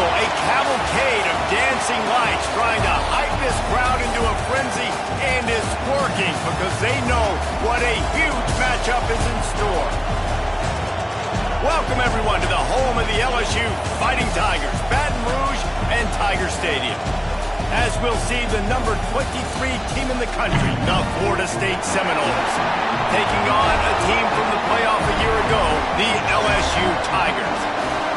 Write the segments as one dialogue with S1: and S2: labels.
S1: jungle, a cavalcade of dancing lights trying to hype this crowd into a frenzy, and it's working because they know what a huge matchup is in store. Welcome, everyone, to the home of the LSU Fighting Tigers, Baton Rouge and Tiger Stadium. As we'll see the number 23 team in the country, the Florida State Seminoles, taking on a team from the playoff a year ago, the LSU Tigers.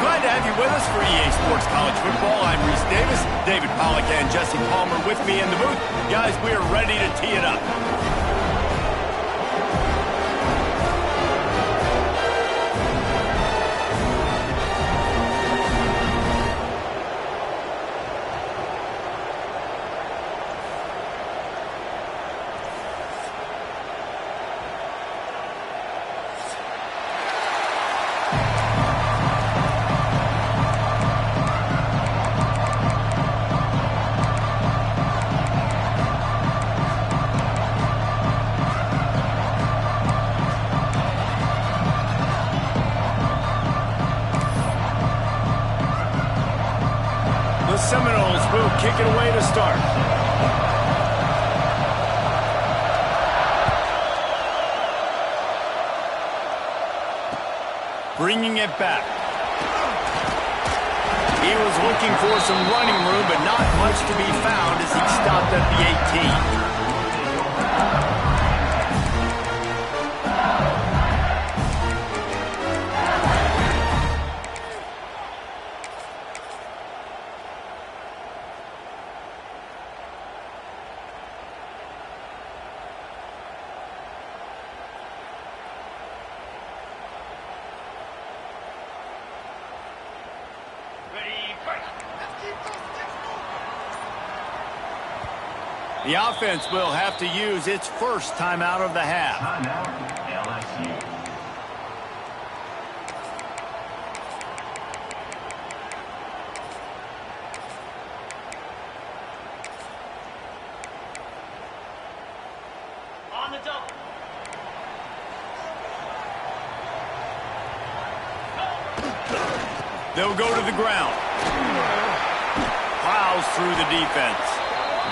S1: Glad to have you with us for EA Sports College Football. I'm Reese Davis, David Pollack and Jesse Palmer with me in the booth. Guys, we are ready to tee it up. The Seminoles will kick it away to start. Bringing it back. He was looking for some running room, but not much to be found as he stopped at the 18. The offense will have to use its first timeout of the half. LSU. On the double. They'll go to the ground. Plows through the defense.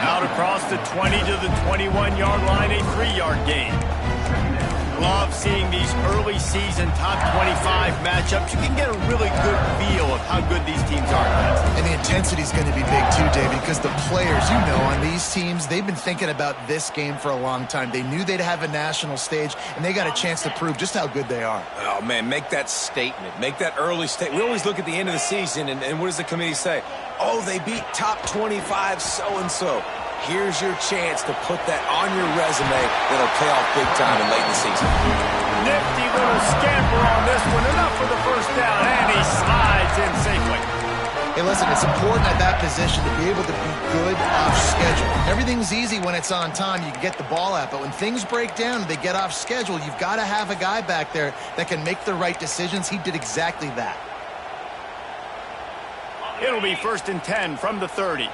S1: Out across the 20 to the 21-yard line, a 3-yard gain. Love seeing these early season top 25 matchups. You can get a really good feel of how good these teams are, guys.
S2: And the intensity is going to be big too, David, because the players, you know, on these teams, they've been thinking about this game for a long time. They knew they'd have a national stage, and they got a chance to prove just how good they are.
S3: Oh, man, make that statement. Make that early statement. We always look at the end of the season, and what does the committee say? Oh, they beat top 25 so-and-so. Here's your chance to put that on your resume that'll pay off big time and late in the season.
S1: Nifty little scamper on this one. Enough for the first down, and he slides in safely.
S2: Hey, listen, it's important at that position to be able to be good off schedule. Everything's easy when it's on time. You can get the ball out, but when things break down and they get off schedule, you've got to have a guy back there that can make the right decisions. He did exactly that.
S1: It'll be 1st and 10 from the 30.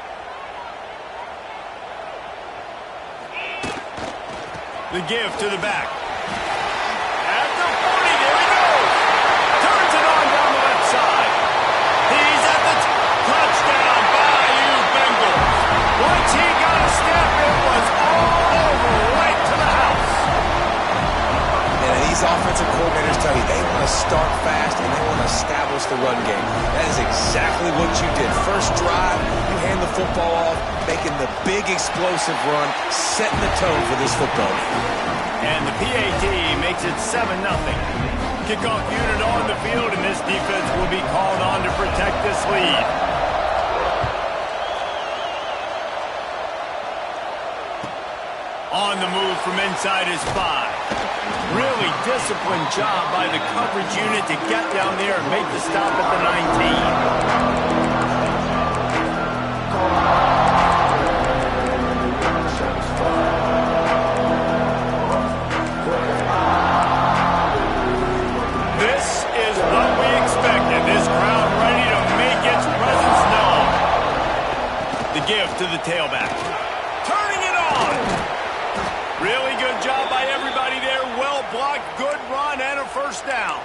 S1: The give to the back. At the 40, there he goes. Turns it on down the left side. He's at the touchdown, BYU Bengals. Once he got a step, it was all over, right to the house.
S3: And these offensive coordinators tell you they want to start fast and they want to establish the run game. That is exactly what you did. First drive, you hand the football off, making the big explosive run, setting the tone for this football game.
S1: And the PAT makes it 7-0. Kickoff unit on the field, and this defense will be called on to protect this lead. On the move from inside his 5. Really disciplined job by the coverage unit to get down there and make the stop at the 19. Give to the tailback. Turning it on. Really good job by everybody there. Well blocked, good run, and a first down.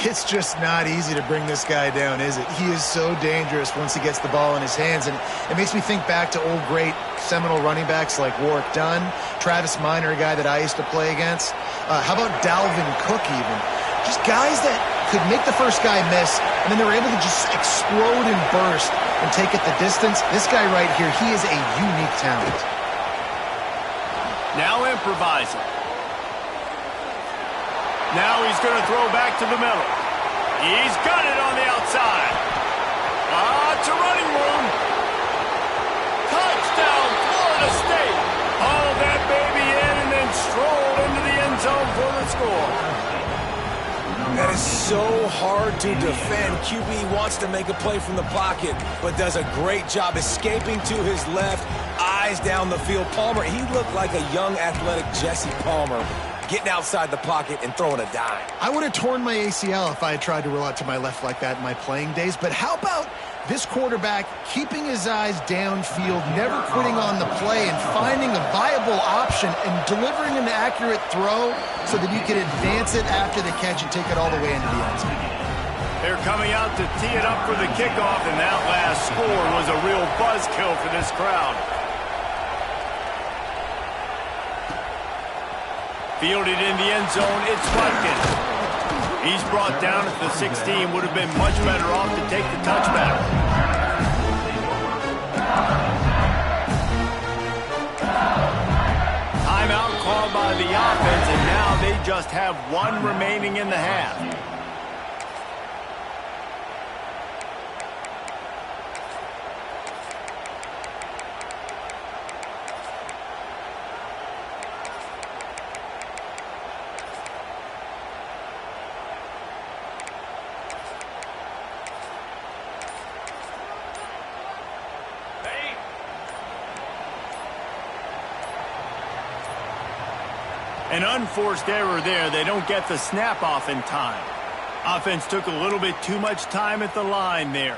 S2: It's just not easy to bring this guy down, is it? He is so dangerous once he gets the ball in his hands, and it makes me think back to old great seminal running backs like Warwick Dunn, Travis Minor, a guy that I used to play against. How about Dalvin Cook even? Just guys that could make the first guy miss, and then they were able to just explode and burst and take it the distance. This guy right here, he is a unique talent.
S1: Now improvising. Now he's going to throw back to the middle. He's got it on the outside. Lots of running room. Touchdown, Florida State. Hauled that baby in and then strolled into the end zone for the score.
S3: That is so hard to defend. QB wants to make a play from the pocket, but does a great job escaping to his left, eyes down the field. Palmer, he looked like a young athletic Jesse Palmer, getting outside the pocket and throwing a dime.
S2: I would have torn my ACL if I had tried to roll out to my left like that in my playing days, but how about this quarterback keeping his eyes downfield, never quitting on the play, and finding a viable option and delivering an accurate throw so that you can advance it after the catch and take it all the way into the end zone.
S1: They're coming out to tee it up for the kickoff, and that last score was a real buzzkill for this crowd. Fielded in the end zone, it's Watkins. He's brought down at the 16, would have been much better off to take the touchback. Timeout called by the offense, and now they just have one remaining in the half. An unforced error there. They don't get the snap off in time. Offense took a little bit too much time at the line there.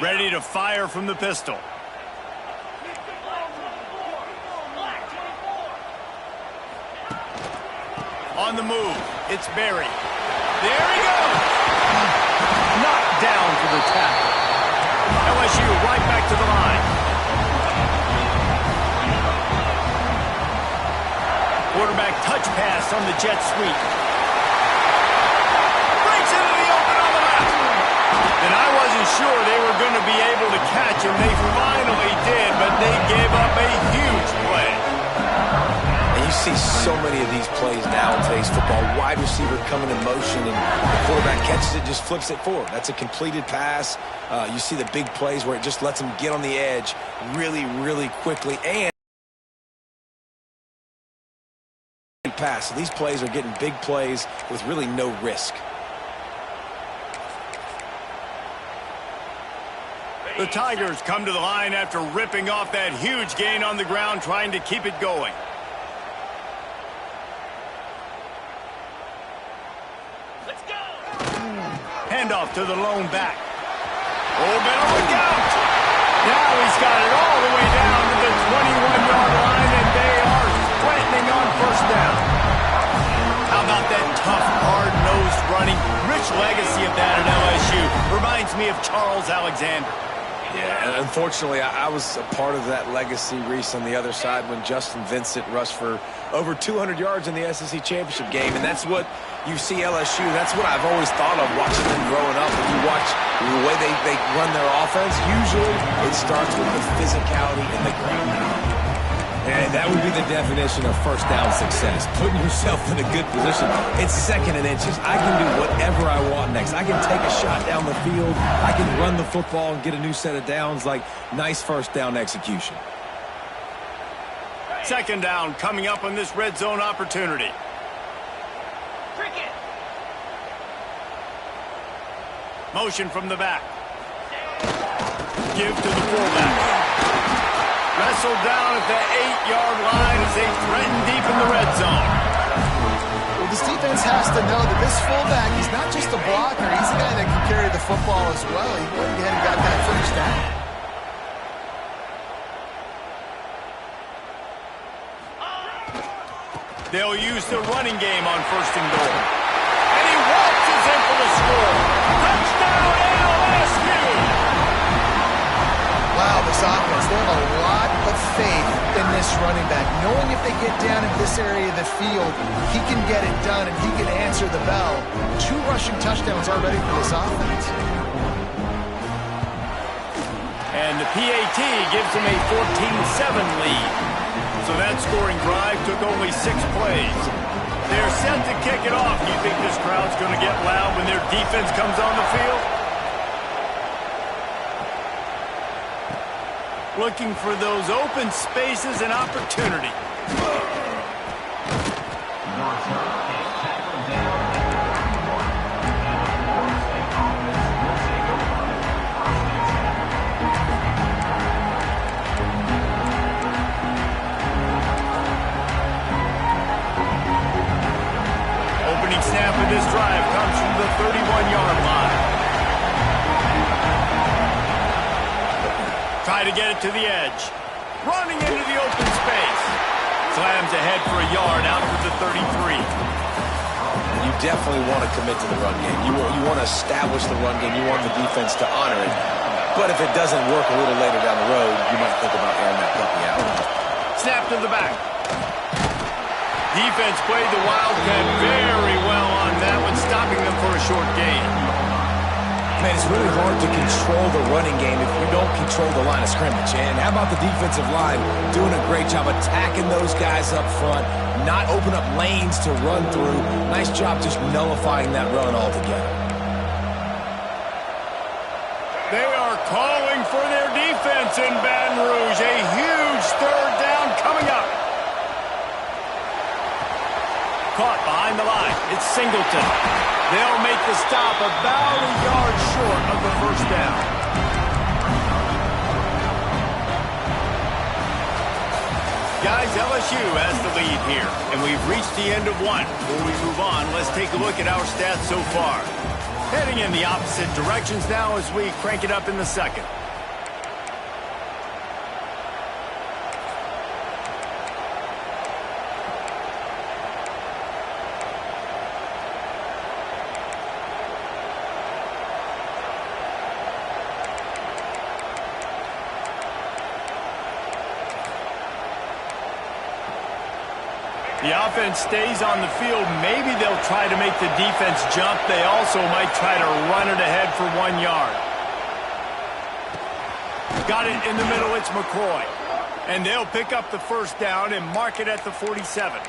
S1: Ready to fire from the pistol. On the move, it's Berry. There he goes! Knocked down for the tackle. LSU right back to the line. Quarterback touch pass on the jet sweep. Breaks into the open on the left. And I wasn't sure they were going to be able to catch him. They finally did, but they gave up a huge play.
S3: And you see so many of these plays now in today's football. Wide receiver coming in motion, and the quarterback catches it, just flips it forward. That's a completed pass. You see the big plays where it just lets them get on the edge really, really quickly. And pass. So these plays are getting big plays with really no risk.
S1: The Tigers come to the line after ripping off that huge gain on the ground, trying to keep it going. Let's go! Handoff to the lone back. Oh, better look out! Now he's got it all the way down to the 21-yard line, and they are threatening on first down. How about that tough, hard-nosed running? Rich legacy of that at LSU. Reminds me of Charles Alexander.
S3: Yeah, and unfortunately, I was a part of that legacy, Reese, on the other side when Justin Vincent rushed for over 200 yards in the SEC Championship game, and that's what you see LSU. That's what I've always thought of watching them growing up. If you watch the way they run their offense, usually it starts with the physicality and the ground pound. And that would be the definition of first down success. Putting yourself in a good position. It's second and inches. I can do whatever I want next. I can take a shot down the field. I can run the football and get a new set of downs. Like, nice first down execution.
S1: Second down coming up on this red zone opportunity. Cricket. Motion from the back. Give to the fullback. Wrestled down at the 8-yard line as they threaten deep in the red zone.
S2: Well, this defense has to know that this fullback, he's not just a blocker. He's the guy that can carry the football as well. He went ahead and got that first down.
S1: They'll use the running game on first and goal. And he in for the score. Touchdown, LSU!
S2: Wow, this offense, they have a lot of faith in this running back, knowing if they get down in this area of the field, he can get it done and he can answer the bell. 2 rushing touchdowns already for this offense.
S1: And the PAT gives them a 14-7 lead. So that scoring drive took only 6 plays. They're set to kick it off. Do you think this crowd's going to get loud when their defense comes on the field? Looking for those open spaces and opportunity. Opening snap of this drive comes from the 31-yard line. Try to get it to the edge. Running into the open space. Slams ahead for a yard out to the 33.
S3: You definitely want to commit to the run game. You want to establish the run game. You want the defense to honor it. But if it doesn't work a little later down the road, you might think about airing that puppy out.
S1: Snap to the back. Defense played the Wildcat very well on that one, stopping them for a short gain.
S3: Man, it's really hard to control the running game if you don't control the line of scrimmage. And how about the defensive line doing a great job attacking those guys up front, not open up lanes to run through. Nice job just nullifying that run altogether.
S1: They are calling for their defense in Baton Rouge. A huge 3rd down coming up. Caught behind the line. It's Singleton. They'll make the stop about a yard short of the 1st down. Guys, LSU has the lead here, and we've reached the end of 1. Before we move on, let's take a look at our stats so far. Heading in the opposite directions now as we crank it up in the 2nd. The offense stays on the field. Maybe they'll try to make the defense jump. They also might try to run it ahead for 1 yard. Got it in the middle. It's McCoy. And they'll pick up the 1st down and mark it at the 47.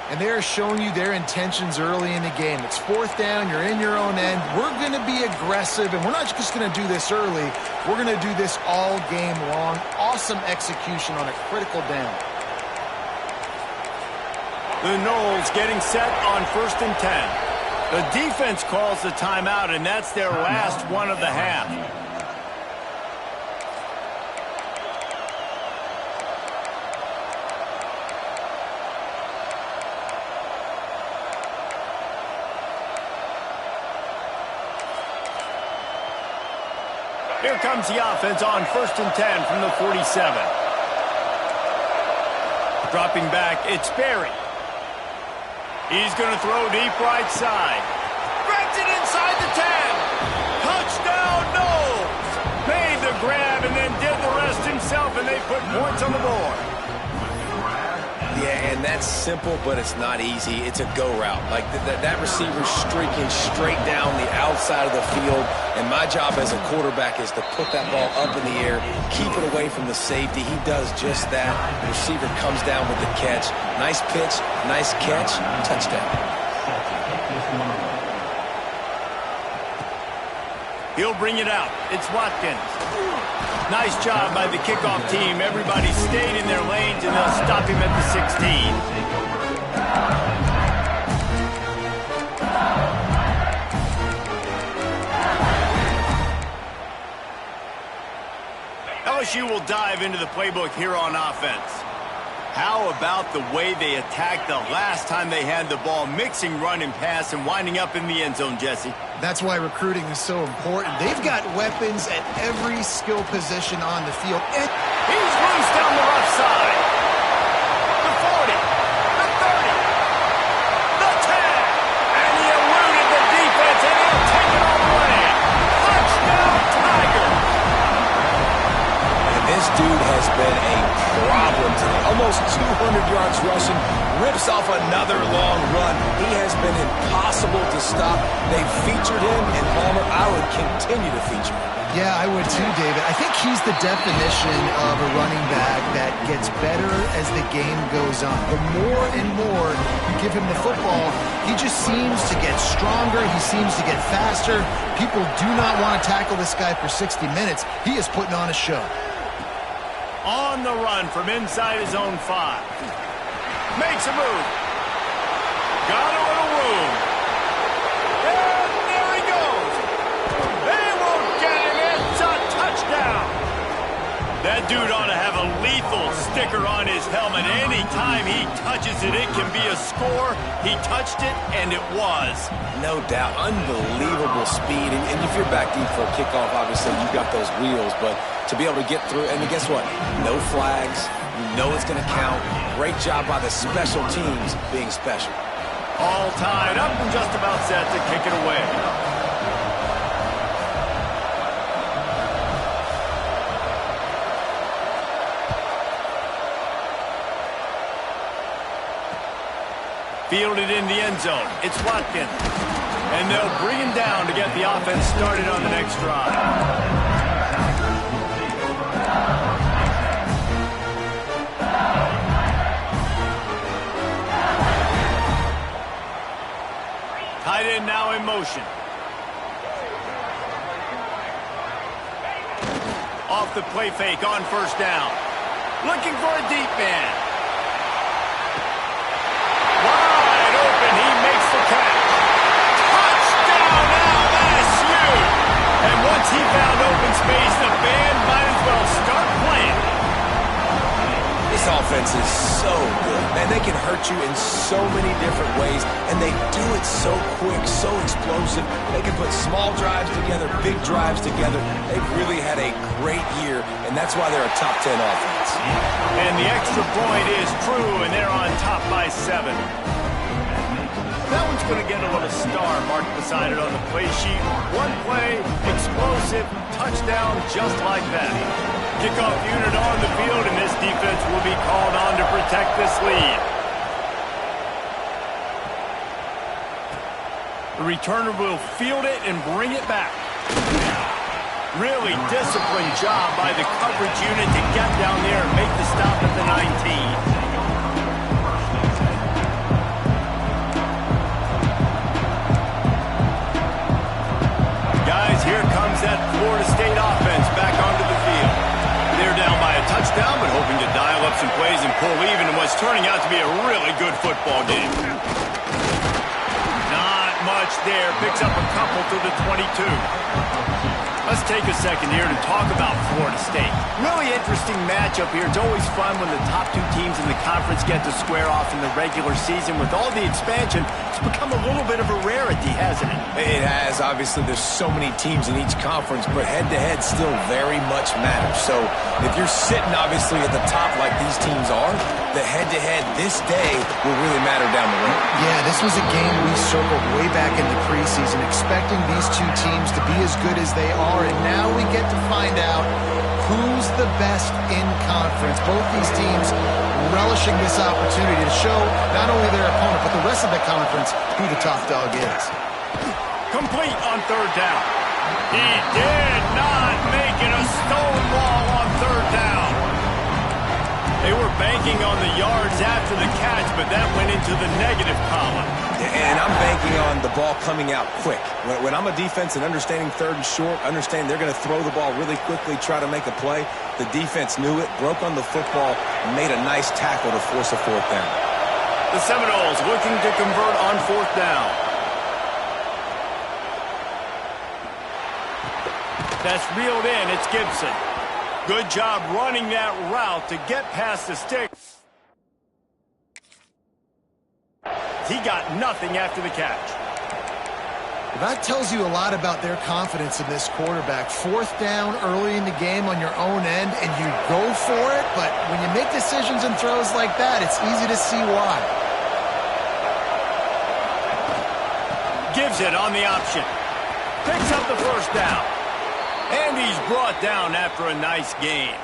S2: And they're showing you their intentions early in the game. It's 4th down. You're in your own end. We're going to be aggressive, and we're not just going to do this early. We're going to do this all game long. Awesome execution on a critical down.
S1: The Noles getting set on 1st and 10. The defense calls the timeout, and that's their last one of the half. Here comes the offense on 1st and 10 from the 47. Dropping back, it's Berry. He's going to throw deep right side. Grabs it inside the 10. Touchdown, Noles. Made the grab and then did the rest himself, and they put points on the board.
S3: Yeah, and that's simple, but it's not easy. It's a go route. Like that receiver's streaking straight down the outside of the field, and my job as a quarterback is to put that ball up in the air, keep it away from the safety. He does just that. The receiver comes down with the catch. Nice pitch, nice catch, touchdown.
S1: He'll bring it out. It's Watkins. Nice job by the kickoff team. Everybody stayed in their lanes, and they'll stop him at the 16. LSU will dive into the playbook here on offense. How about the way they attacked the last time they had the ball, mixing run and pass and winding up in the end zone, Jesse?
S2: That's why recruiting is so important. They've got weapons at every skill position on the field. And
S1: he's loose down the left side. The 40, the 30, the 10, and he eluded the
S3: almost 200 yards rushing, rips off another long run. He has been impossible to stop. They've featured him in Palmer. I would continue to feature him.
S2: Yeah, I would too, David. I think he's the definition of a running back that gets better as the game goes on. The more and more you give him the football, he just seems to get stronger. He seems to get faster. People do not want to tackle this guy for 60 minutes. He is putting on a show.
S1: On the run from inside his own 5. Makes a move. Got a little room. And there he goes. They won't get him. It's a touchdown. That dude ought to have a lethal sticker on his helmet. Anytime he touches it, it can be a score. He touched it, and it was.
S3: No doubt. Unbelievable speed. And if you're back deep for a kickoff, obviously you've got those wheels. But to be able to get through, and guess what? No flags. You know it's going to count. Great job by the special teams being special.
S1: All tied up and just about set to kick it away. Fielded in the end zone. It's Watkins. And they'll bring him down to get the offense started on the next drive. Tight end now in motion. Off the play fake on first down. Looking for a deep man. He makes the catch. Touchdown, LSU! And once he found open space, the band might as well start playing.
S3: This offense is so good. Man, they can hurt you in so many different ways, and they do it so quick, so explosive. They can put small drives together, big drives together. They've really had a great year, and that's why they're a top 10 offense.
S1: And the extra point is true, and they're on top by 7. That one's going to get a little star marked beside it on the play sheet. One play, explosive, touchdown, just like that. Kickoff unit on the field, and this defense will be called on to protect this lead. The returner will field it and bring it back. Really disciplined job by the coverage unit to get down there and make the stop at the 19. Here comes that Florida State offense back onto the field. They're down by a touchdown, but hoping to dial up some plays and pull even in what's turning out to be a really good football game. Not much there. Picks up a couple to the 22. Let's take a second here to talk about Florida State. Really interesting matchup here. It's always fun when the top 2 teams in the conference get to square off in the regular season. With all the expansion, it's become a little bit of a rarity, hasn't it?
S3: It has. Obviously, there's so many teams in each conference, but head-to-head still very much matters. So if you're sitting, obviously, at the top like these teams are, the head-to-head this day will really matter down the road.
S2: Yeah, this was a game we circled way back in the preseason, expecting these 2 teams to be as good as they are, and now we get to find out who's the best in conference. Both these teams relishing this opportunity to show not only their opponent, but the rest of the conference who the top dog is.
S1: Complete on third down. He did not make it a stonewall on third down. They were banking on the yards after the catch, but that went into the negative column.
S3: And I'm banking on the ball coming out quick. When I'm a defense and understanding third and short, understand they're going to throw the ball really quickly, try to make a play. The defense knew it, broke on the football, made a nice tackle to force a fourth down.
S1: The Seminoles looking to convert on fourth down. That's reeled in. It's Gibson. Good job running that route to get past the stick. He got nothing after the catch.
S2: Well, that tells you a lot about their confidence in this quarterback. Fourth down early in the game on your own end, and you go for it, but when you make decisions and throws like that, it's easy to see why.
S1: Gives it on the option. Picks up the first down. And he's brought down after a nice gain.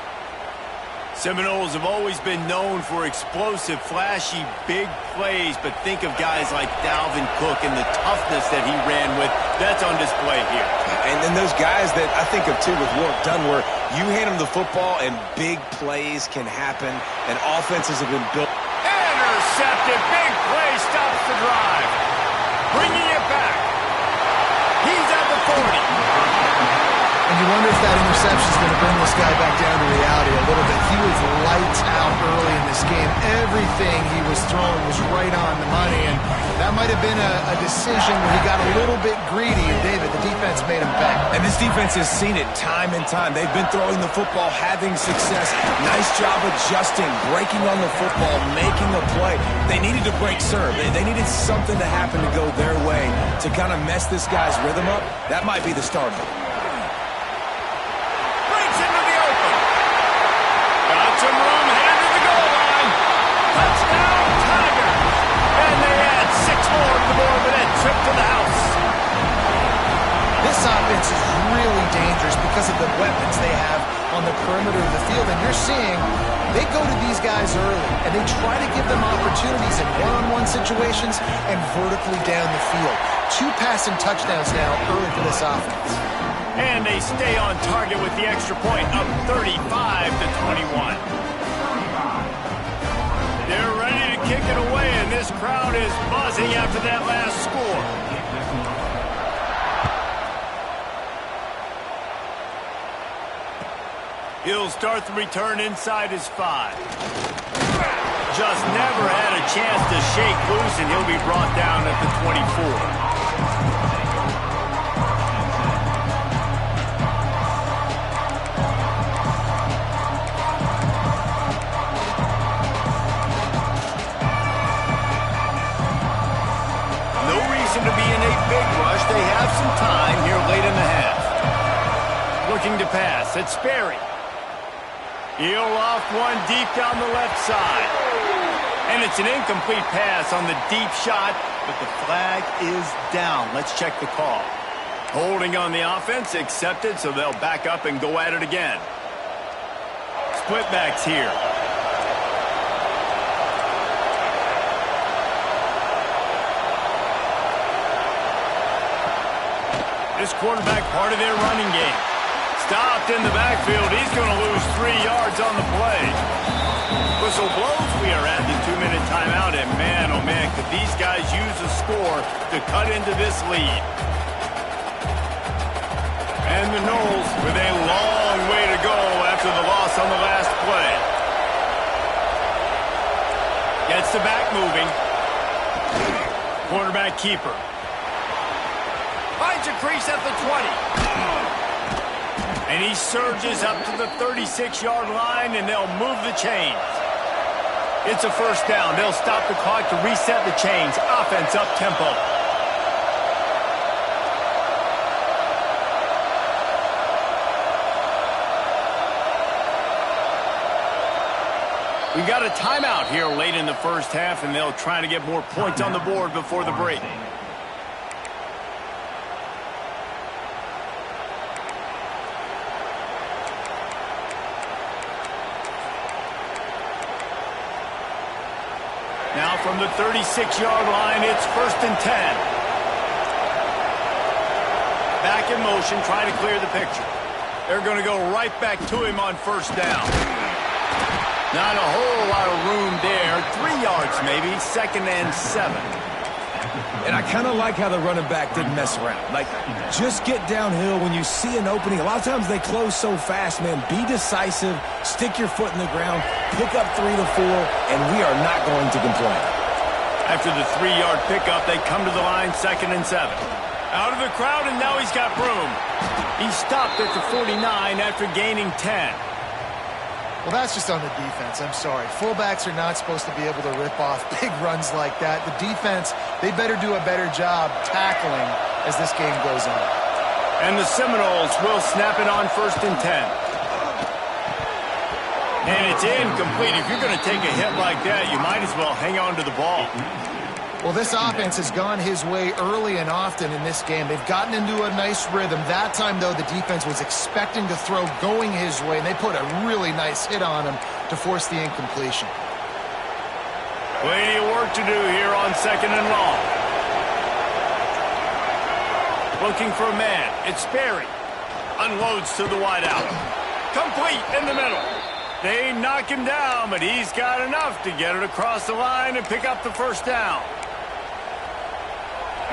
S1: Seminoles have always been known for explosive, flashy, big plays, but think of guys like Dalvin Cook and the toughness that he ran with. That's on display here.
S3: And then those guys that I think of, too, with Warrick Dunn, where you hand them the football and big plays can happen, and offenses have been built.
S1: Intercepted. Big play stops the drive. Bringing it back. He's at the 40.
S2: And you wonder if that interception is going to bring this guy back down to reality a little bit. He was lights out early in this game. Everything he was throwing was right on the money, and that might have been a decision where he got a little bit greedy, and David, the defense made him pay.
S3: And this defense has seen it time and time. They've been throwing the football, having success. Nice job adjusting, breaking on the football, making a play. They needed to break serve. They needed something to happen to go their way to kind of mess this guy's rhythm up. That might be the start of it.
S1: Some room, headed to the goal line. Touchdown, Tigers. And they add 6 more to the board with that trip to the house.
S2: This offense is really dangerous because of the weapons they have on the perimeter of the field. And you're seeing they go to these guys early, and they try to give them opportunities in one-on-one situations and vertically down the field. 2 passing touchdowns now early for this offense.
S1: And they stay on target with the extra point, up 35-21. They're ready to kick it away, and this crowd is buzzing after that last score. He'll start the return inside his 5. Just never had a chance to shake loose, and he'll be brought down at the 24. To be in a big rush. They have some time here late in the half. Looking to pass. It's Sperry. He'll off one deep down the left side. And it's an incomplete pass on the deep shot, but the flag is down. Let's check the call. Holding on the offense, accepted, so they'll back up and go at it again. Split backs here. This quarterback part of their running game. Stopped in the backfield. He's going to lose 3 yards on the play. Whistle blows. We are at the 2-minute timeout. And man, oh man, could these guys use a score to cut into this lead. And the Noles with a long way to go after the loss on the last play. Gets the back moving. Quarterback keeper. Finds a crease at the 20. And he surges up to the 36-yard line, and they'll move the chains. It's a first down. They'll stop the clock to reset the chains. Offense up tempo. We've got a timeout here late in the first half, and they'll try to get more points on the board before the break. Now from the 36-yard line, it's 1st and 10. Back in motion, trying to clear the picture. They're going to go right back to him on 1st down. Not a whole lot of room there. 3 yards maybe, 2nd and 7.
S3: And I kind of like how the running back didn't mess around. Like, just get downhill when you see an opening. A lot of times they close so fast, man. Be decisive, stick your foot in the ground, pick up 3 to 4, and we are not going to complain.
S1: After the 3-yard pickup, they come to the line, 2nd and 7. Out of the crowd, and now he's got room. He stopped at the 49 after gaining 10.
S2: Well, that's just on the defense. I'm sorry. Fullbacks are not supposed to be able to rip off big runs like that. The defense, they better do a better job tackling as this game goes on.
S1: And the Seminoles will snap it on 1st and 10. And it's incomplete. If you're going to take a hit like that, you might as well hang on to the ball.
S2: Well, this offense has gone his way early and often in this game. They've gotten into a nice rhythm. That time, though, the defense was expecting to throw going his way, and they put a really nice hit on him to force the incompletion.
S1: Plenty of work to do here on 2nd and long. Looking for a man. It's Sperry. Unloads to the wideout. Complete in the middle. They knock him down, but he's got enough to get it across the line and pick up the first down.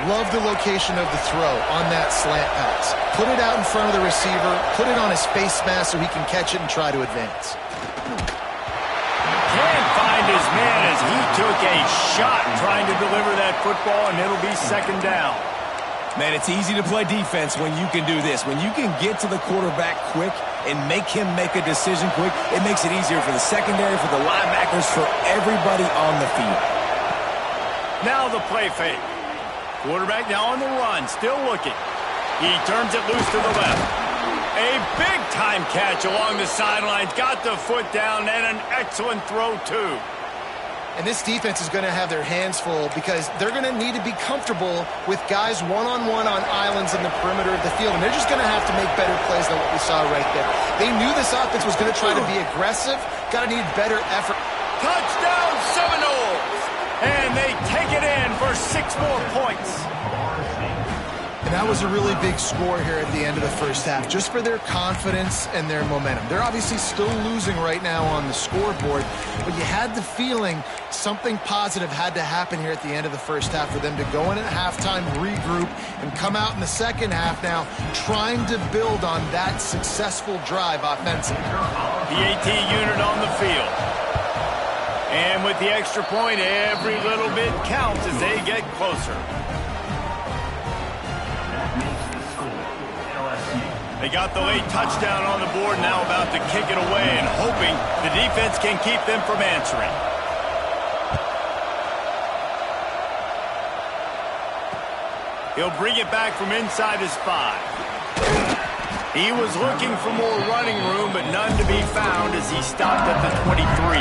S2: Love the location of the throw on that slant pass. Put it out in front of the receiver, put it on his face mask so he can catch it and try to advance.
S1: Can't find his man as he took a shot trying to deliver that football, and it'll be 2nd down.
S3: Man, it's easy to play defense when you can do this. When you can get to the quarterback quick and make him make a decision quick, it makes it easier for the secondary, for the linebackers, for everybody on the field.
S1: Now the play fake. Quarterback now on the run, still looking. He turns it loose to the left. A big-time catch along the sidelines. Got the foot down, and an excellent throw, too.
S2: And this defense is going to have their hands full because they're going to need to be comfortable with guys one-on-one on islands in the perimeter of the field. And they're just going to have to make better plays than what we saw right there. They knew this offense was going to try to be aggressive. Got to need better effort.
S1: Touchdown Seminoles! And they take it in for 6 more points.
S2: And that was a really big score here at the end of the first half, just for their confidence and their momentum. They're obviously still losing right now on the scoreboard, but you had the feeling something positive had to happen here at the end of the first half for them to go in at halftime, regroup, and come out in the second half now trying to build on that successful drive offensively.
S1: The AT unit on the field. And with the extra point, every little bit counts as they get closer. They got the late touchdown on the board, now about to kick it away and hoping the defense can keep them from answering. He'll bring it back from inside his 5. He was looking for more running room, but none to be found as he stopped at the 23.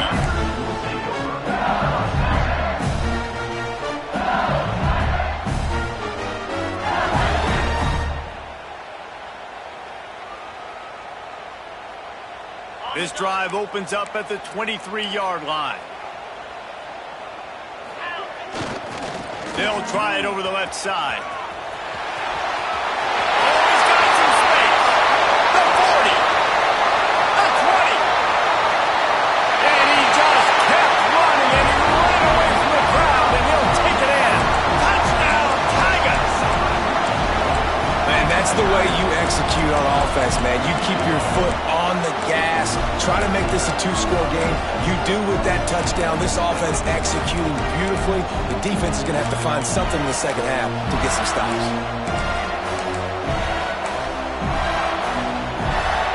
S1: This drive opens up at the 23-yard line. They'll try it over the left side. Oh, he's got some space. The 40. The 20. And he just kept running, and he ran away from the crowd, and he'll take it in. Touchdown, Tigers.
S3: Man, that's the way you execute on offense, man. You keep your foot on the gas, try to make this a 2-score game. You do with that touchdown. This offense executing beautifully. The defense is going to have to find something in the second half to get some stops.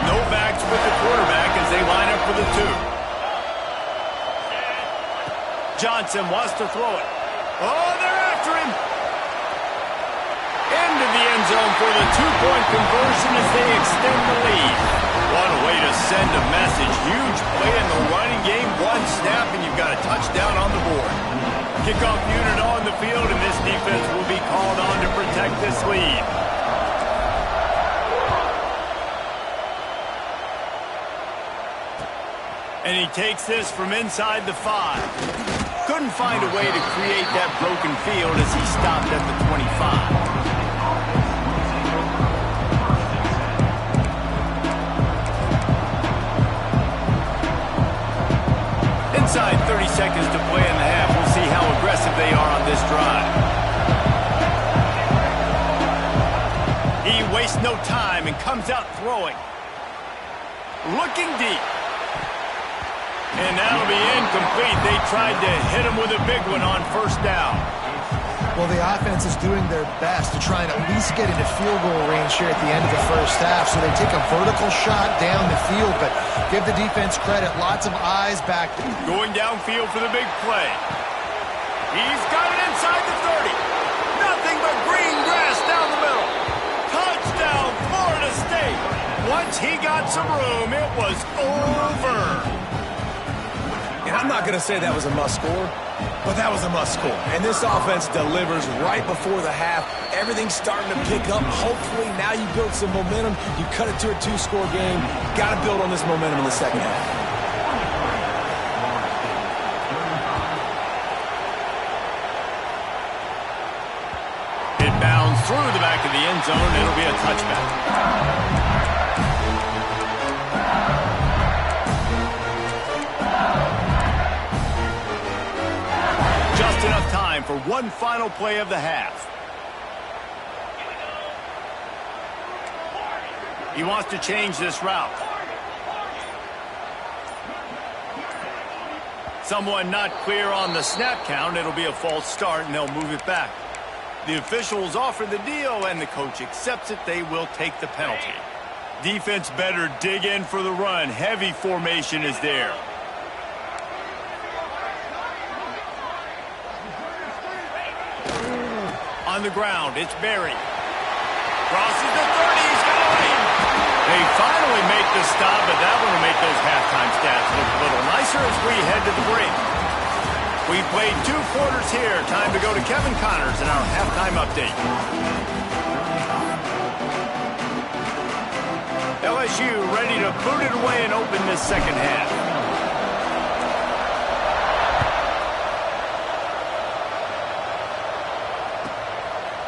S1: No backs with the quarterback as they line up for the 2. Johnson wants to throw it. Oh, they're after him. Into the end zone for the 2-point conversion as they extend the lead. What a way to send a message. Huge play in the running game. 1 snap and you've got a touchdown on the board. Kickoff unit on the field, and this defense will be called on to protect this lead. And he takes this from inside the 5. Couldn't find a way to create that broken field as he stopped at the 25. Inside 30 seconds to play in the half. We'll see how aggressive they are on this drive. He wastes no time and comes out throwing. Looking deep. And that'll be incomplete. They tried to hit him with a big one on 1st down.
S2: Well, the offense is doing their best to try and at least get into field goal range here at the end of the first half. So they take a vertical shot down the field, but give the defense credit. Lots of eyes back.
S1: Going downfield for the big play. He's got it inside the 30. Nothing but green grass down the middle. Touchdown, Florida State. Once he got some room, it was over.
S3: And I'm not going to say that was a must score, But that was a must score. And this offense delivers right before the half. Everything's starting to pick up. Hopefully now you build some momentum. You cut it to a 2-score game. Got to build on this momentum in the second half.
S1: It bounds through the back of the end zone. It'll be a touchback. Just enough time for one final play of the half. He wants to change this route. Someone not clear on the snap count. It'll be a false start, and they'll move it back. The officials offer the deal, and the coach accepts it. They will take the penalty. Defense better dig in for the run. Heavy formation is there. On the ground, it's Berry. Crosses the 30, he's got a lead. They finally make the stop, but that one will make those halftime stats look a little nicer as we head to the break. We played 2 quarters here. Time to go to Kevin Connors in our halftime update. LSU ready to boot it away and open this second half.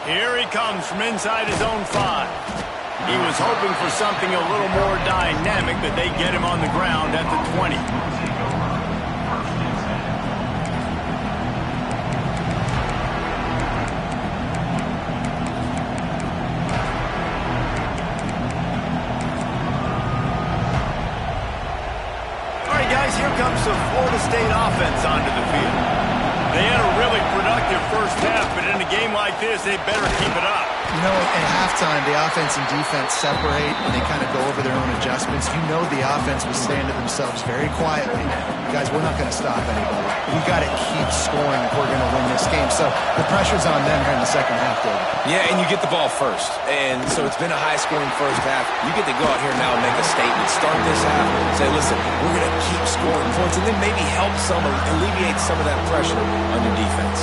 S1: Here he comes from inside his own 5. He was hoping for something a little more dynamic, but they get him on the ground at the 20. All right, guys, here comes the Florida State offense onto the field. They had a really productive first half, but in a game like this, they better keep it up.
S2: You know, at halftime, the offense and defense separate, and they kind of go over their own adjustments. You know the offense was saying to themselves very quietly, guys, we're not going to stop anybody. We got to keep scoring if we're going to win this game. So the pressure's on them here in the second half, David.
S3: Yeah, and you get the ball first. And so it's been a high-scoring first half. You get to go out here now and make a statement. Start this half and say, listen, we're going to keep scoring points and then maybe help some or alleviate some of that pressure on your defense.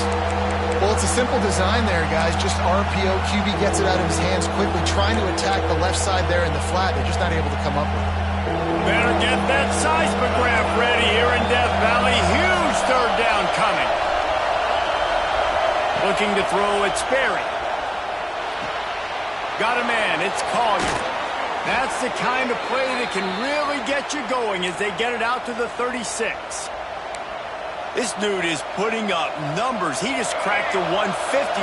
S2: Well, it's a simple design there, guys. Just RPO. QB gets it out of his hands quickly, trying to attack the left side there in the flat. They're just not able to come up with it.
S1: Better get that seismograph ready here in Death Valley. Huge third down coming. Looking to throw, it's Berry. Got a man, it's Collier. That's the kind of play that can really get you going as they get it out to the 36. This dude is putting up numbers. He just cracked the 150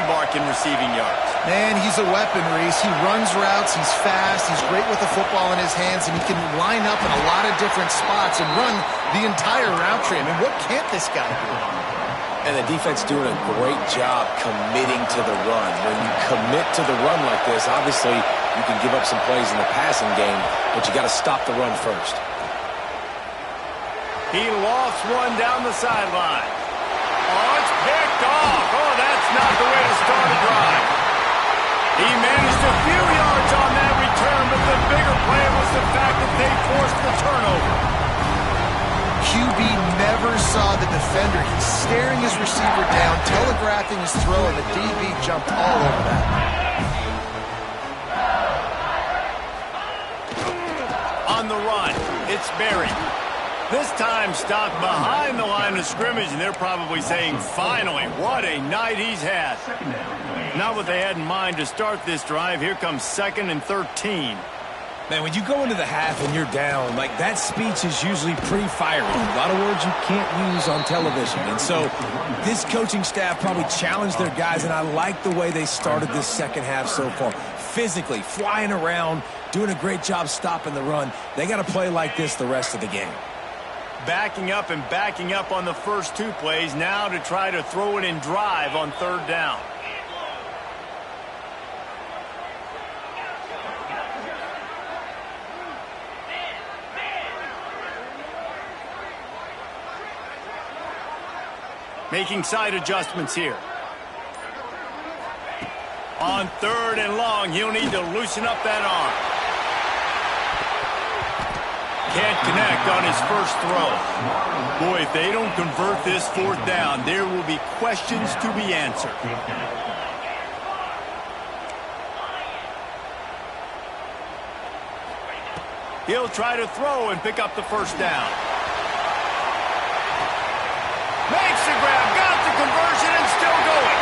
S1: mark in receiving yards.
S2: Man, he's a weapon, Reese. He runs routes, he's fast, he's great with the football in his hands, and he can line up in a lot of different spots and run the entire route tree. I mean, what can't this guy do?
S3: And the defense doing a great job committing to the run. When you commit to the run like this, obviously you can give up some plays in the passing game, but you got to stop the run first.
S1: He lost one down the sideline. Oh, it's picked off. Oh, that's not the way to start a drive. He managed a few yards on that return, but the bigger play was the fact that they forced the turnover.
S2: QB never saw the defender. He's staring his receiver down, telegraphing his throw, and the DB jumped all over that.
S1: On the run, it's Berry. This time stopped behind the line of scrimmage, and they're probably saying, finally, what a night he's had. Not what they had in mind to start this drive. Here comes 2nd and 13.
S3: Man, when you go into the half and you're down, like that speech is usually pretty fiery. A lot of words you can't use on television. And so this coaching staff probably challenged their guys, and I like the way they started this second half so far. Physically, flying around, doing a great job stopping the run. They got to play like this the rest of the game.
S1: Backing up and backing up on the first 2 plays, now to try to throw it in drive on 3rd down. Making side adjustments here. On 3rd and long, he'll need to loosen up that arm. Can't connect on his first throw. Boy, if they don't convert this fourth down, there will be questions to be answered. He'll try to throw and pick up the first down. Makes the grab, got the conversion, and still going.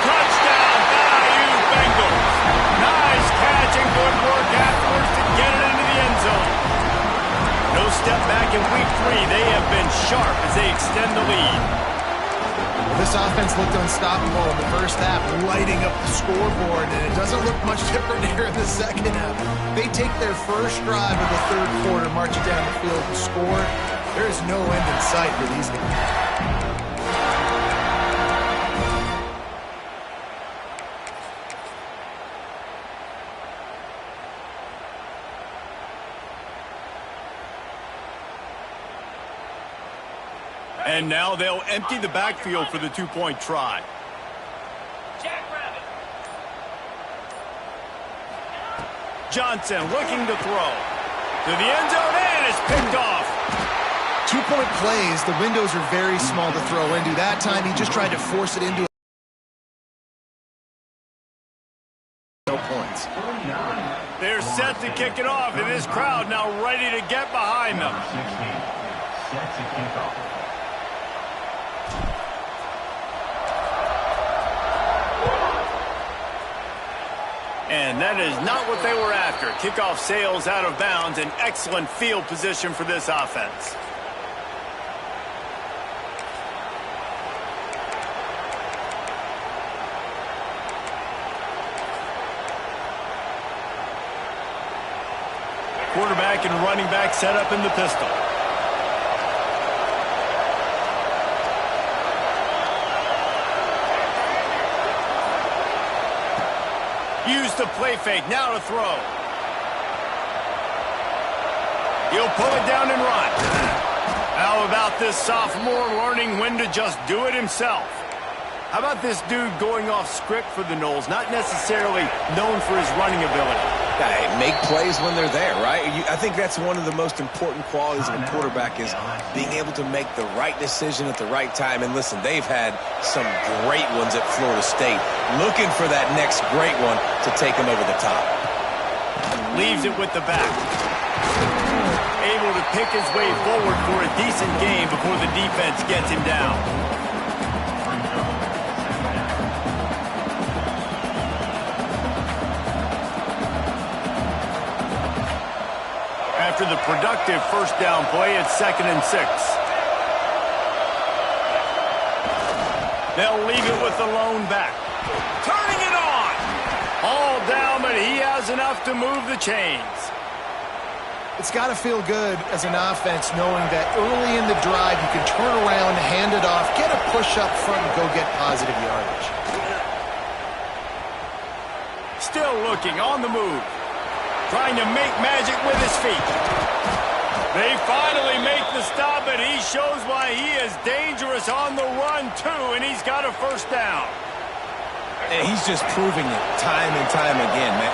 S1: Touchdown, BYU Bengals. Nice catch and good work afterwards to get it into the end zone. No step back in week 3. They have been sharp as they extend the lead.
S2: This offense looked unstoppable in the first half, lighting up the scoreboard, and it doesn't look much different here in the second half. They take their first drive of the third quarter, march it down the field and score. There is no end in sight for these guys.
S1: And now they'll empty the backfield for the two-point try. Johnson looking to throw. To the end zone, and it's picked off.
S2: Two-point plays, the windows are very small to throw into. That time, he just tried to force it into no points.
S1: They're set to kick it off, and this crowd now ready to get behind them. And that is not what they were after. Kickoff sails out of bounds, an excellent field position for this offense. Quarterback and running back set up in the pistol. Use the play fake, now to throw. He'll pull it down and run. How about this sophomore learning when to just do it himself? How about this dude going off script for the Noles, not necessarily known for his running ability?
S3: Hey, make plays when they're there, right? I think that's one of the most important qualities of a quarterback is being able to make the right decision at the right time. And listen, they've had some great ones at Florida State. Looking for that next great one to take them over the top.
S1: Leaves it with the back. Able to pick his way forward for a decent game before the defense gets him down. After the productive first down play, it's 2nd and 6. They'll leave it with the lone back. Turning it on! All down, but he has enough to move the chains.
S2: It's got to feel good as an offense knowing that early in the drive you can turn around, hand it off, get a push up front, and go get positive yardage.
S1: Still looking on the move. Trying to make magic with his feet. They finally make the stop, but he shows why he is dangerous on the run, too, and he's got a first down.
S3: And he's just proving it time and time again, man.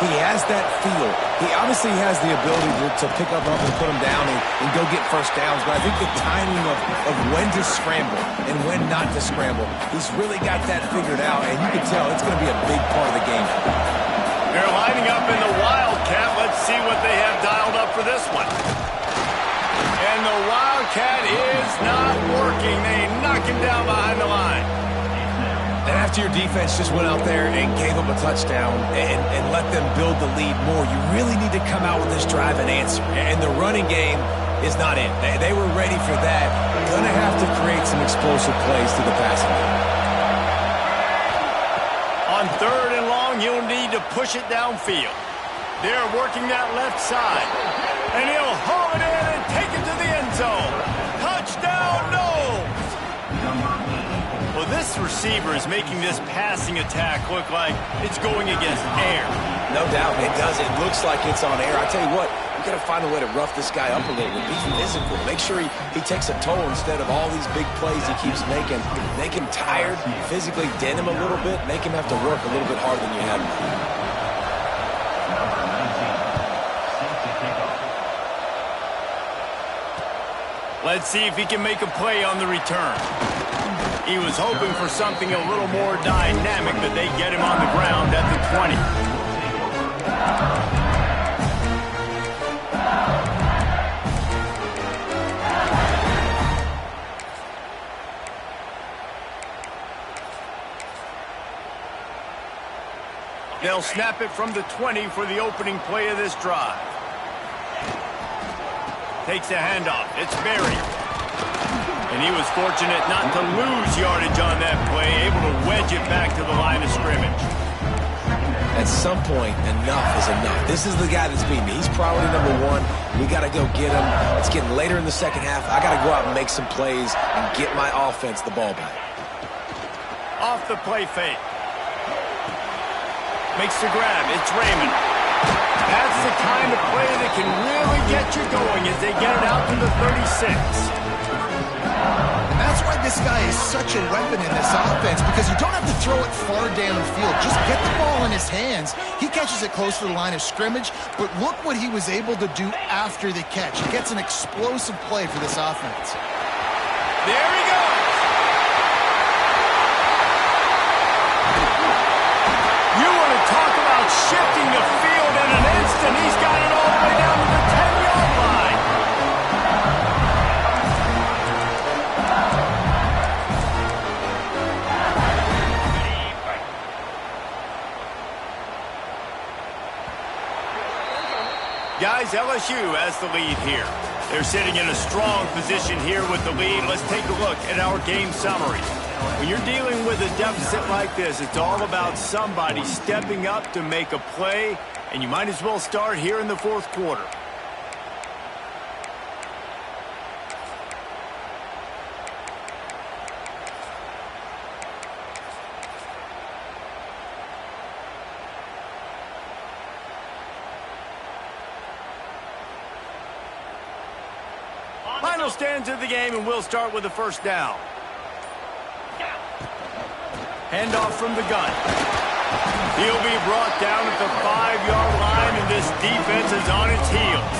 S3: He has that feel. He obviously has the ability to pick up and put him down and go get first downs, but I think the timing of when to scramble and when not to scramble, he's really got that figured out, and you can tell it's going to be a big part of the game.
S1: They're lining up in the Wildcat. Let's see what they have dialed up for this one. And the Wildcat is not working. They knock him down behind the line.
S3: And after your defense just went out there and gave them a touchdown and let them build the lead more, you really need to come out with this drive and answer. And the running game is not in. They were ready for that. Going to have to create some explosive plays to the passing game.
S1: On 3rd and long, you'll need to push it downfield. They're working that left side. And he'll haul it in and take it to the end zone. Touchdown, Noles! Well, this receiver is making this passing attack look like it's going against air.
S3: No doubt, it does. It looks like it's on air. I tell you what, you got to find a way to rough this guy up a little bit. Be physical. Make sure he takes a toll instead of all these big plays he keeps making. Make him tired, physically dent him a little bit, make him have to work a little bit harder than you have.
S1: Let's see if he can make a play on the return. He was hoping for something a little more dynamic, but they get him on the ground at the 20. They'll snap it from the 20 for the opening play of this drive. Takes a handoff. It's Berry. And he was fortunate not to lose yardage on that play, able to wedge it back to the line of scrimmage.
S3: At some point, enough is enough. This is the guy that's beating me. He's priority number one. We got to go get him. It's getting later in the second half. I got to go out and make some plays and get my offense the ball back.
S1: Off the play fake. Makes the grab. It's Raymond. That's the kind of play that can really get you going as they get it out to the 36.
S2: And that's why this guy is such a weapon in this offense, because you don't have to throw it far downfield. Just get the ball in his hands. He catches it close to the line of scrimmage, but look what he was able to do after the catch. He gets an explosive play for this offense.
S1: There he goes. You want to talk about shifting the field in an instant. He's got it all the way down to the 10-yard line. Guys, LSU has the lead here. They're sitting in a strong position here with the lead. Let's take a look at our game summary. When you're dealing with a deficit like this, it's all about somebody stepping up to make a play, and you might as well start here in the fourth quarter. Final stands of the game, and we'll start with the first down. Handoff from the gun. He'll be brought down at the 5-yard line, and this defense is on its heels.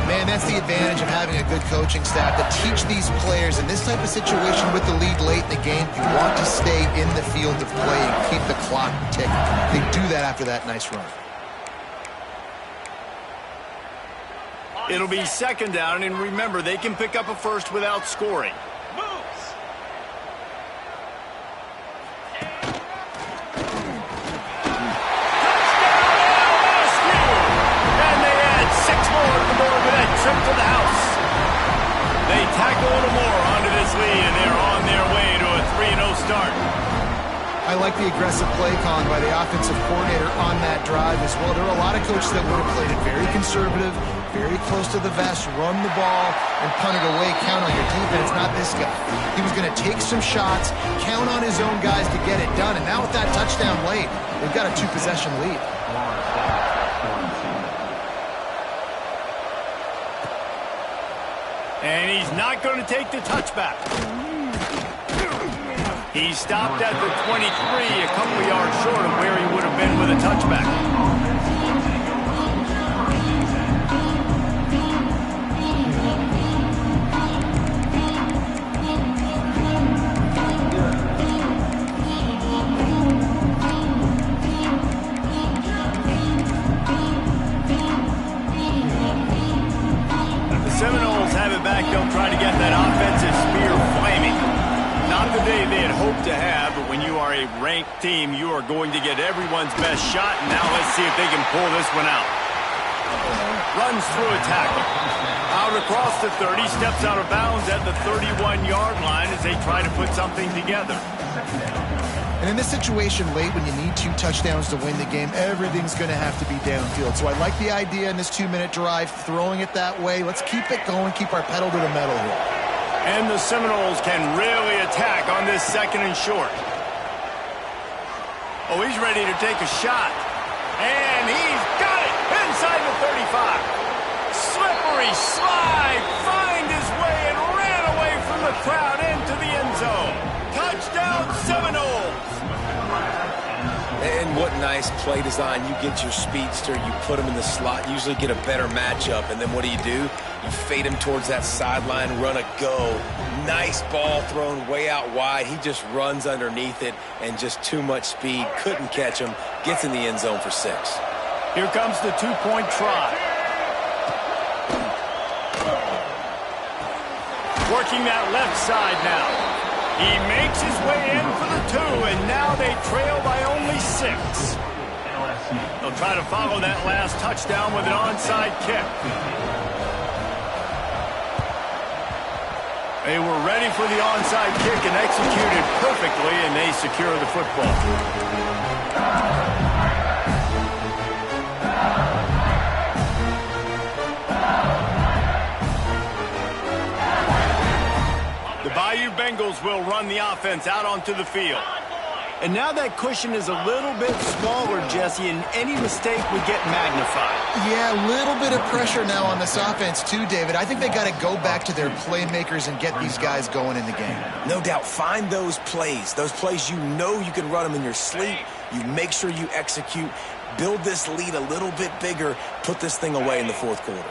S2: Man, that's the advantage of having a good coaching staff to teach these players in this type of situation with the lead late in the game. You want to stay in the field of play and keep the clock ticking. They do that after that nice run.
S1: It'll be second down, and remember, they can pick up a first without scoring. Trip to the house. They tackle a little more onto this lead, and they're on their way to a 3-0 start.
S2: I like the aggressive play calling by the offensive coordinator on that drive as well. There are a lot of coaches that would have played it very conservative, very close to the vest, run the ball, and punt it away. Count on your defense, not this guy. He was going to take some shots, count on his own guys to get it done, and now with that touchdown late, they've got a 2-possession lead.
S1: And he's not going to take the touchback. He stopped at the 23, a couple of yards short of where he would have been with a touchback. Seminoles have it back. They'll try to get that offensive spear flaming. Not the day they had hoped to have, but when you are a ranked team, you are going to get everyone's best shot. And now let's see if they can pull this one out. Runs through a tackle. Out across the 30, steps out of bounds at the 31-yard line as they try to put something together.
S2: And in this situation late, when you need 2 touchdowns to win the game, everything's going to have to be downfield. So I like the idea in this 2-minute drive, throwing it that way. Let's keep it going, keep our pedal to the metal here.
S1: And the Seminoles can really attack on this second and short. Oh, he's ready to take a shot. And he's got it inside the 35. Slippery slide, find his way and ran away from the crowd into the end zone. Touchdown, Seminoles!
S3: And what nice play design. You get your speedster, you put him in the slot, usually get a better matchup, and then what do? You fade him towards that sideline, run a go. Nice ball thrown way out wide. He just runs underneath it and just too much speed. Couldn't catch him. Gets in the end zone for 6.
S1: Here comes the 2-point try. Working that left side now. He makes his way in for the 2, and now they trail by only 6. They'll try to follow that last touchdown with an onside kick. They were ready for the onside kick and executed perfectly, and they secure the football. The Bayou Bengals will run the offense out onto the field. And now that cushion is a little bit smaller, Jesse, and any mistake would get magnified.
S2: Yeah, a little bit of pressure now on this offense too, David. I think they got to go back to their playmakers and get these guys going in the game.
S3: No doubt. Find those plays you know you can run them in your sleep. You make sure you execute. Build this lead a little bit bigger. Put this thing away in the fourth quarter.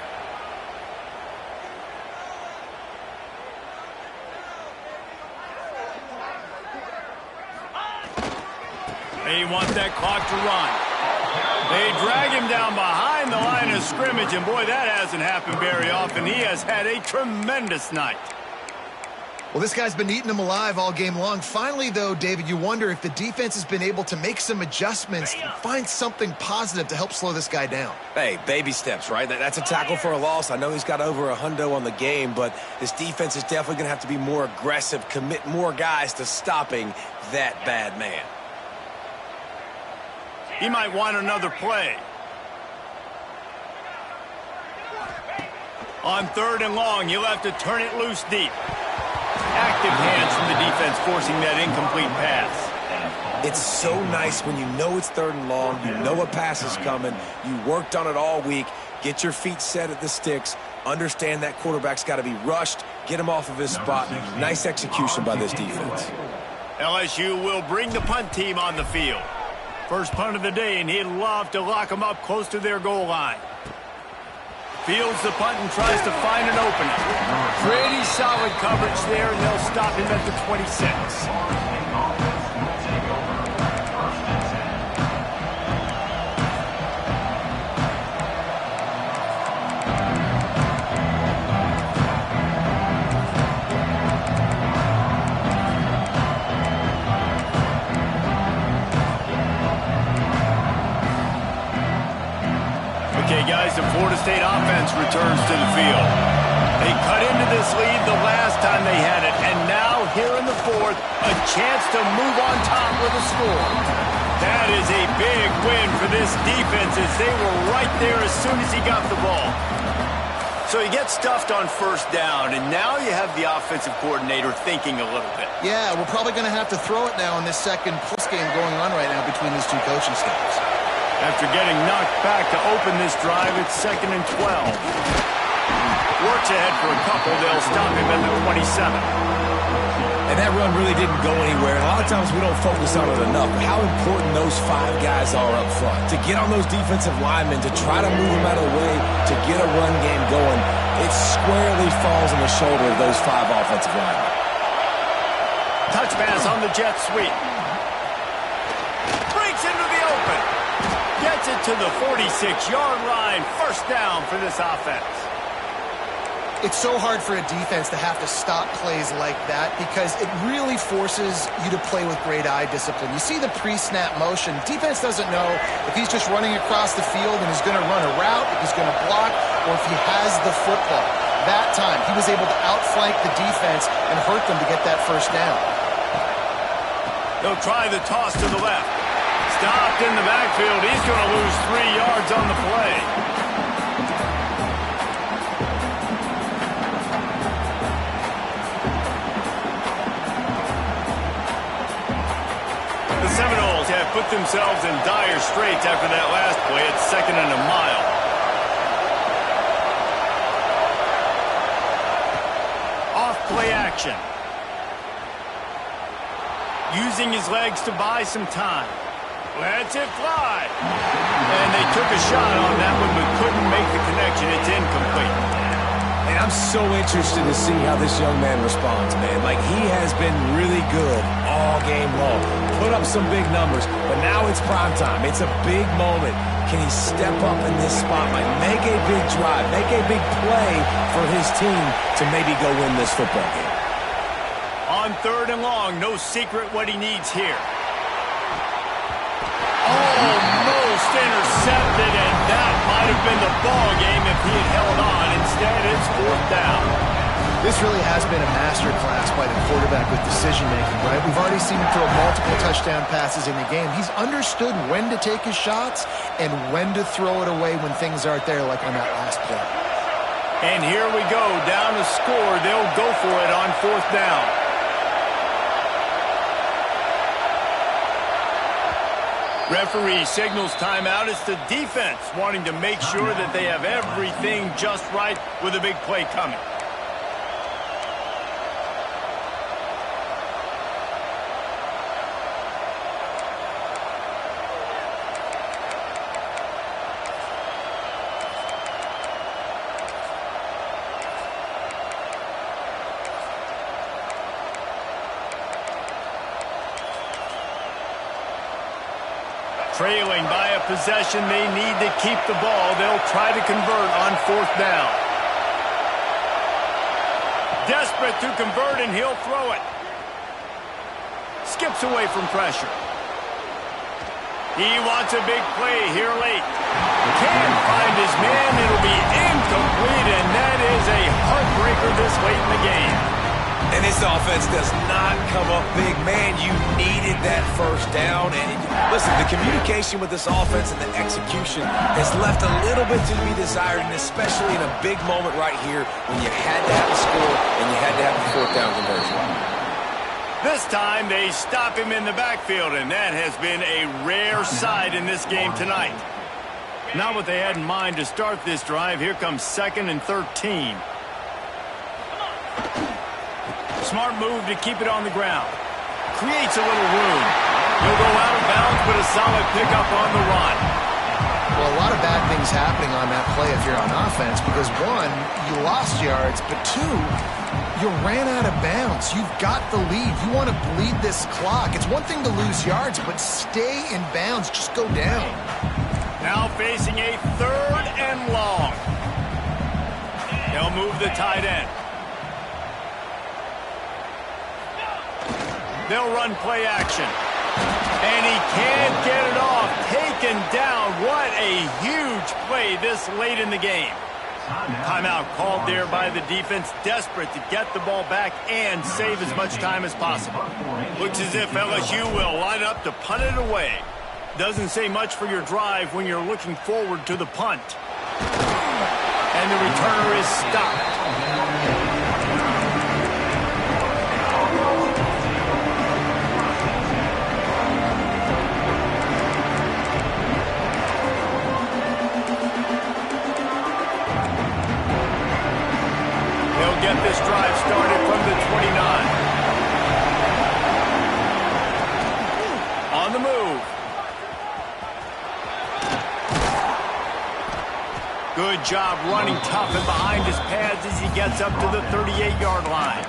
S1: They want that clock to run. They drag him down behind the line of scrimmage, and boy, that hasn't happened very often. He has had a tremendous night.
S2: Well, this guy's been eating them alive all game long. Finally, though, David, you wonder if the defense has been able to make some adjustments and find something positive to help slow this guy down.
S3: Hey, baby steps, right? That's a tackle for a loss. I know he's got over a hundo on the game, but this defense is definitely going to have to be more aggressive, commit more guys to stopping that bad man.
S1: He might want another play. On 3rd and long, he'll have to turn it loose deep. Active hands from the defense forcing that incomplete pass.
S3: It's so nice when you know it's 3rd and long, you know a pass is coming, you worked on it all week, get your feet set at the sticks, understand that quarterback's got to be rushed, get him off of his spot. Nice execution by this defense.
S1: LSU will bring the punt team on the field. First punt of the day, and he'd love to lock them up close to their goal line. Fields the punt and tries to find an opening. Pretty solid coverage there, and they'll stop him at the 26. Okay, guys, the Florida State offense returns to the field. They cut into this lead the last time they had it, and now here in the 4th, a chance to move on top with a score. That is a big win for this defense as they were right there as soon as he got the ball. So he gets stuffed on 1st down, and now you have the offensive coordinator thinking a little bit.
S2: Yeah, we're probably going to have to throw it now in this second plus game going on right now between these two coaching staffs.
S1: After getting knocked back to open this drive, it's 2nd and 12. Works ahead for a couple. They'll stop him at the 27.
S3: And that run really didn't go anywhere. A lot of times we don't focus on it enough, but how important those 5 guys are up front. To get on those defensive linemen, to try to move them out of the way, to get a run game going, it squarely falls on the shoulder of those 5 offensive linemen.
S1: Touch pass on the jet sweep. Breaks into the open. Gets it to the 46-yard line. 1st down for this offense.
S2: It's so hard for a defense to have to stop plays like that because it really forces you to play with great eye discipline. You see the pre-snap motion. Defense doesn't know if he's just running across the field and he's going to run a route, if he's going to block, or if he has the football. That time, he was able to outflank the defense and hurt them to get that 1st down.
S1: They'll try the toss to the left. Stopped in the backfield. He's going to lose 3 yards on the play. The Seminoles have put themselves in dire straits after that last play. It's 2nd and a mile. Off play action. Using his legs to buy some time. Lets it fly. And they took a shot on that one but couldn't make the connection. It's incomplete.
S3: And I'm so interested to see how this young man responds, man. Like, he has been really good all game long. Put up some big numbers, but now it's prime time. It's a big moment. Can he step up in this spotlight, make a big drive, make a big play for his team to maybe go win this football game?
S1: On 3rd and long, no secret what he needs here. Almost intercepted, and that might have been the ball game if he had held on. Instead, it's 4th down.
S2: This really has been a masterclass by the quarterback with decision-making, right? We've already seen him throw multiple touchdown passes in the game. He's understood when to take his shots and when to throw it away when things aren't there, like on that last play.
S1: And here we go, down to score. They'll go for it on 4th down. Referee signals timeout. It's the defense wanting to make sure that they have everything just right with a big play coming. Trailing by a possession, they need to keep the ball. They'll try to convert on 4th down. Desperate to convert, and he'll throw it. Skips away from pressure. He wants a big play here late. Can't find his man. It'll be incomplete, and that is a heartbreaker this late in the game.
S3: And this offense does not come up big. Man, you needed that 1st down. And listen, the communication with this offense and the execution has left a little bit to be desired, and especially in a big moment right here when you had to have a score and you had to have a 4th down conversion.
S1: This time they stop him in the backfield, and that has been a rare sight in this game tonight. Not what they had in mind to start this drive. Here comes 2nd and 13. Smart move to keep it on the ground. Creates a little room. He'll go out of bounds, but a solid pickup on the run.
S2: Well, a lot of bad things happening on that play if you're on offense because, 1, you lost yards, but 2, you ran out of bounds. You've got the lead. You want to bleed this clock. It's one thing to lose yards, but stay in bounds. Just go down.
S1: Now facing a 3rd and long. They'll move the tight end. They'll run play action. And he can't get it off. Taken down. What a huge play this late in the game. Timeout called there by the defense, desperate to get the ball back and save as much time as possible. Looks as if LSU will line up to punt it away. Doesn't say much for your drive when you're looking forward to the punt. And the returner is stopped. Get this drive started from the 29. On the move. Good job running tough and behind his pads as he gets up to the 38-yard line.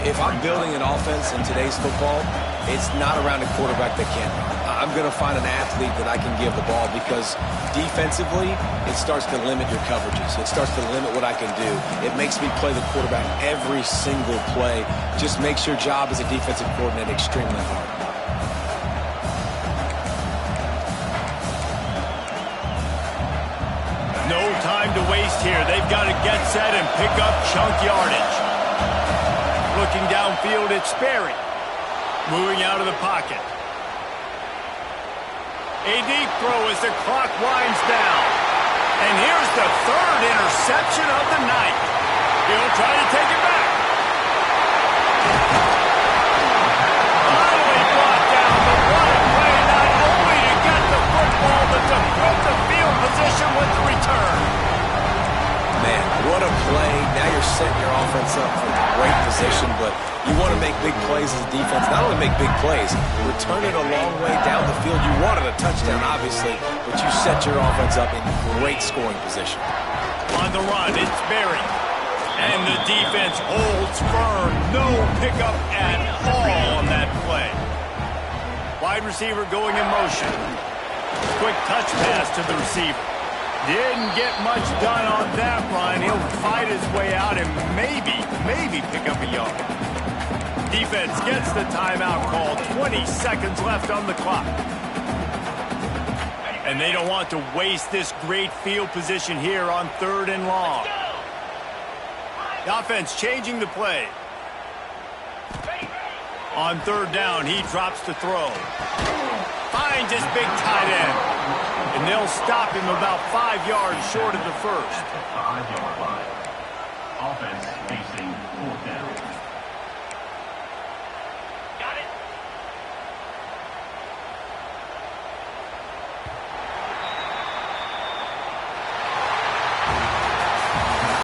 S3: If I'm building an offense in today's football, it's not around a quarterback that can't run. I'm going to find an athlete that I can give the ball because defensively, it starts to limit your coverages. It starts to limit what I can do. It makes me play the quarterback every single play. Just makes your job as a defensive coordinator extremely hard.
S1: No time to waste here. They've got to get set and pick up chunk yardage. Looking downfield, it's Sperry. Moving out of the pocket. A deep throw as the clock winds down. And here's the 3rd interception of the night. He'll try to take it back. Finally brought down, but what a play, not only to get the football, but to put the field position with the return.
S3: Man, what a play. Now you're setting your offense up for a great position, but you want to make big plays as a defense. Not only make big plays, return it a long way down the field. You wanted a touchdown, obviously, but you set your offense up in great scoring position.
S1: On the run, it's Berry. And the defense holds firm. No pickup at all on that play. Wide receiver going in motion. Quick touch pass to the receiver. Didn't get much done on that run. He'll fight his way out and maybe pick up a yard. Defense gets the timeout called. 20 seconds left on the clock. And they don't want to waste this great field position here on 3rd and long. The offense changing the play. On 3rd down, he drops to throw. Finds his big tight end. And they'll stop him about 5 yards short of the first.
S4: At the 5-yard line. Offense facing 4th down.